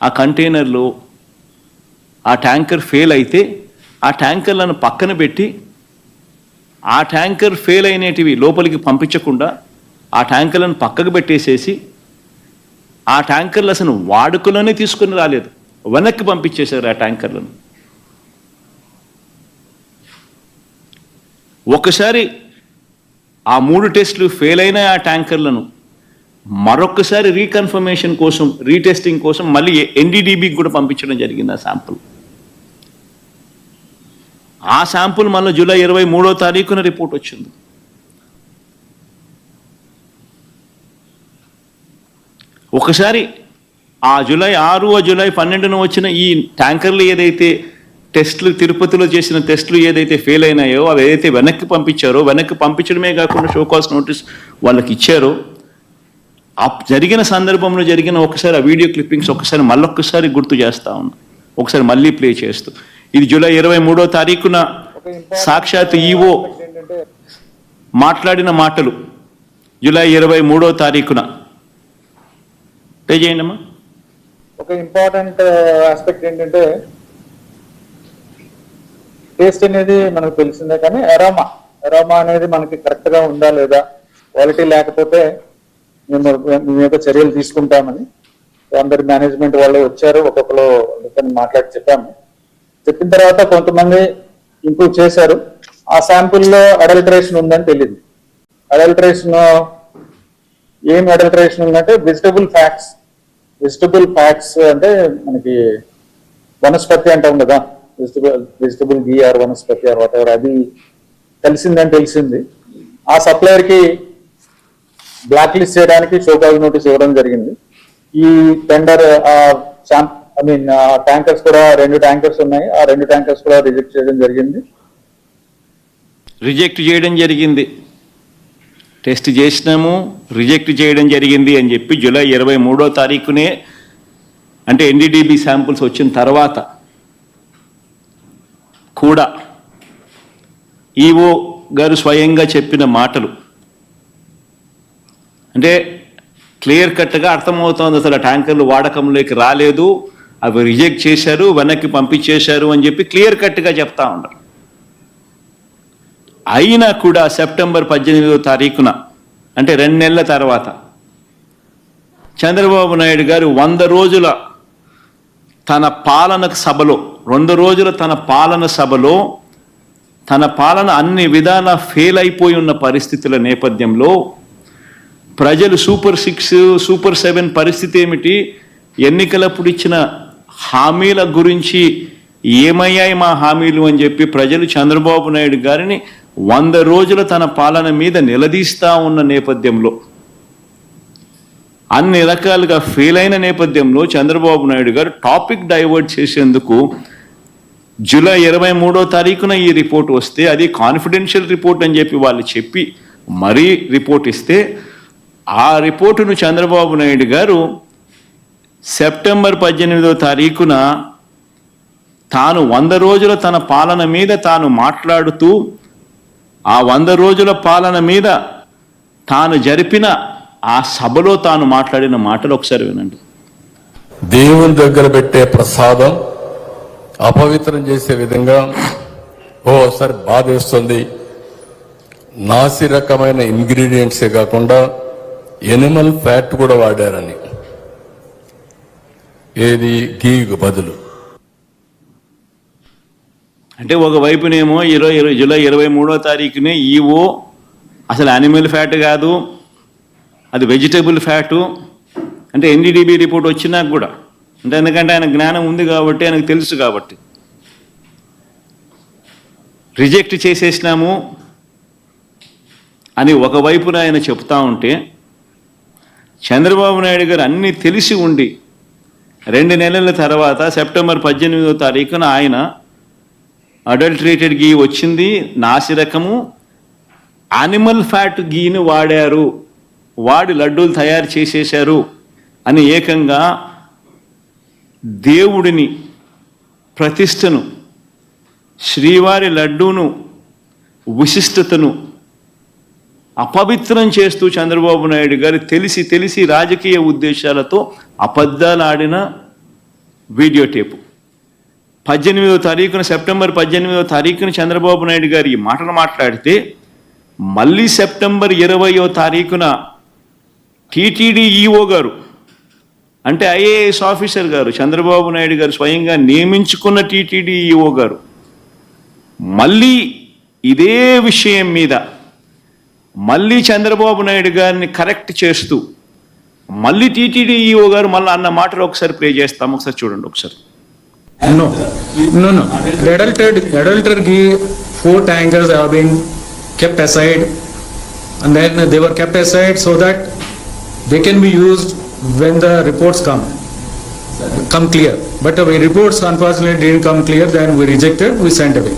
ఆ కంటైనర్లో ఆ ట్యాంకర్ ఫెయిల్ అయితే ఆ ట్యాంకర్లను పక్కన పెట్టి ఆ ట్యాంకర్ ఫెయిల్ అయినటివి లోపలికి పంపించకుండా ఆ ట్యాంకర్లను పక్కకు పెట్టేసేసి ఆ ట్యాంకర్లు అసలు వాడుకలోనే తీసుకుని రాలేదు, వెనక్కి పంపించేశారు ఆ ట్యాంకర్లను. ఒకసారి ఆ 3 టెస్టులు ఫెయిల్ అయిన ఆ ట్యాంకర్లను మరొకసారి రీకన్ఫర్మేషన్ కోసం, రీటెస్టింగ్ కోసం మళ్ళీ ఎన్డీడీబీకి కూడా పంపించడం జరిగింది ఆ శాంపుల్. ఆ శాంపుల్ మళ్ళీ జూలై 23వ తారీఖున రిపోర్ట్ వచ్చింది. ఒకసారి ఆ జూలై 6, జూలై 12న వచ్చిన ఈ ట్యాంకర్లు ఏదైతే టెస్టులు, తిరుపతిలో చేసిన టెస్టులు ఏదైతే ఫెయిల్ అయినాయో అవి ఏదైతే వెనక్కి పంపించారో, వెనక్కి పంపించడమే కాకుండా షోకాస్ నోటీస్ వాళ్ళకి ఇచ్చారో, ఆ జరిగిన సందర్భంలో జరిగిన ఒకసారి ఆ వీడియో క్లిప్పింగ్స్ ఒకసారి మళ్ళొక్కసారి గుర్తు చేస్తా ఉన్నా, ఒకసారి మళ్ళీ ప్లే చేస్తూ. ఇది జూలై 23వ తారీఖున సాక్షాత్ ఈవో మాట్లాడిన మాటలు. జూలై 23వ తారీఖున ప్లే చేయండి అమ్మా. ఒక ఇంపార్టెంట్ ఆస్పెక్ట్ ఏంటంటే టేస్ట్ అనేది మనకు తెలిసిందే, కానీ అరోమా అనేది మనకి కరెక్ట్ గా ఉందా లేదా, క్వాలిటీ లేకపోతే మేము యొక్క చర్యలు తీసుకుంటామని అందరి మేనేజ్మెంట్ వాళ్ళు వచ్చారు, ఒక్కొక్కరు మాట్లాడి చెప్పిన తర్వాత కొంతమంది ఇంప్రూవ్ చేశారు. ఆ శాంపుల్లో అడల్టరేషన్ ఉందని తెలియదు. అడల్టరేషన్ ఏం అడల్టరేషన్ ఉందంటే వెజిటబుల్ ఫ్యాట్స్ అంటే మనకి వనస్పతి అంటాం కదా, vegetable ghee or vanaspati or whatever ఎవర్, అది కలిసిందని తెలిసింది. ఆ సప్లయర్ కి బ్లాక్ లిస్ట్ చేయడానికి షోకాజ్ నోటీస్ ఇవ్వడం జరిగింది. ఈ టెండర్ ట్యాంకర్స్ కూడా 2 ట్యాంకర్స్ ఉన్నాయి, ఆ 2 ట్యాంకర్స్ కూడా రిజెక్ట్ చేయడం జరిగింది. టెస్ట్ చేసినాము, రిజెక్ట్ చేయడం జరిగింది అని చెప్పి జూలై 23వ తారీఖునే, అంటే ఎన్డీడీబీ శాంపుల్స్ వచ్చిన తర్వాత కూడా ఈవో గారు స్వయంగా చెప్పిన మాటలు అంటే క్లియర్ కట్గా అర్థమవుతోంది. అసలు ట్యాంకర్లు వాడకంలోకి రాలేదు, అవి రిజెక్ట్ చేశారు, వెనక్కి పంపించేశారు అని చెప్పి క్లియర్ కట్గా చెప్తా ఉన్నారు. అయినా కూడా సెప్టెంబర్ 18వ తారీఖున, అంటే 2 నెలల తర్వాత చంద్రబాబు నాయుడు గారు 100 రోజుల తన పాలన సభలో తన పాలన అన్ని విధాల ఫెయిల్ అయిపోయి ఉన్న పరిస్థితుల నేపథ్యంలో ప్రజలు సూపర్ 6, సూపర్ 7 పరిస్థితి ఏమిటి, ఎన్నికలప్పుడు ఇచ్చిన హామీల గురించి ఏమయ్యాయి మా హామీలు అని చెప్పి ప్రజలు చంద్రబాబు నాయుడు గారిని 100 రోజుల తన పాలన మీద నిలదీస్తా ఉన్న నేపథ్యంలో, అన్ని రకాలుగా ఫెయిల్ అయిన నేపథ్యంలో చంద్రబాబు నాయుడు గారు టాపిక్ డైవర్ట్ చేసేందుకు జూలై 23వ తారీఖున ఈ రిపోర్ట్ వస్తే, అది కాన్ఫిడెన్షియల్ రిపోర్ట్ అని చెప్పి వాళ్ళు చెప్పి మరీ రిపోర్ట్ ఇస్తే, ఆ రిపోర్టును చంద్రబాబు నాయుడు గారు సెప్టెంబర్ 18వ తారీఖున తాను 100 రోజుల తన పాలన మీద తాను మాట్లాడుతూ, ఆ 100 రోజుల పాలన మీద తాను జరిపిన ఆ సభలో తాను మాట్లాడిన మాటలు ఒకసారి వినండి. దేవుని దగ్గర పెట్టే ప్రసాదం అపవిత్రం చేసే విధంగా ఓసారి బాధేస్తుంది. నాసి రకమైన ఇంగ్రీడియంట్సే కాకుండా ఎనిమల్ ఫ్యాట్ కూడా వాడారని, ఏది గీకు బదులు. అంటే ఒకవైపునేమో జూలై 23వ తారీఖునే ఈవో అసలు యానిమల్ ఫ్యాట్ కాదు, అది వెజిటబుల్ ఫ్యాటు అంటే ఎన్డీడీబీ రిపోర్ట్ వచ్చినాక కూడా, అంటే ఎందుకంటే ఆయన జ్ఞానం ఉంది కాబట్టి, ఆయనకు తెలుసు కాబట్టి రిజెక్ట్ చేసేసినాము అని ఒకవైపున ఆయన చెప్తా ఉంటే, చంద్రబాబు నాయుడు గారు అన్నీ తెలిసి ఉండి 2 నెలల తర్వాత సెప్టెంబర్ 18వ తారీఖున ఆయన అడల్టరేటెడ్ గీ వచ్చింది, నాసిరకము యానిమల్ ఫ్యాట్ గీని వాడి లడ్డూలు తయారు చేసేశారు అని ఏకంగా దేవుడిని, ప్రతిష్టను, శ్రీవారి లడ్డూను, విశిష్టతను అపవిత్రం చేస్తూ చంద్రబాబు నాయుడు గారు తెలిసి రాజకీయ ఉద్దేశాలతో అబద్ధాలు ఆడిన వీడియో టేపు 18వ తారీఖున సెప్టెంబర్ 18వ తారీఖున చంద్రబాబు నాయుడు గారు ఈ మాటలు మాట్లాడితే మళ్ళీ సెప్టెంబర్ 20వ తారీఖున టీటీడీ ఈఓ గారు అంటే ఐఏఎస్ ఆఫీసర్ గారు చంద్రబాబు నాయుడు గారు స్వయంగా నియమించుకున్న టీటీడీ ఈఓ గారు మళ్ళీ ఇదే విషయం మీద మళ్ళీ చంద్రబాబు నాయుడు గారిని కరెక్ట్ చేస్తూ మళ్ళీ టీటీడీ ఈఓ గారు మళ్ళీ అన్న మాటలు ఒకసారి ప్లే చేస్తాం, ఒకసారి చూడండి ఒకసారి. No. The adultery 4 tankers have been kept aside, and then they were kept aside so that they can be used when the reports come clear. But the reports unfortunately didn't come clear, then we rejected, we sent away.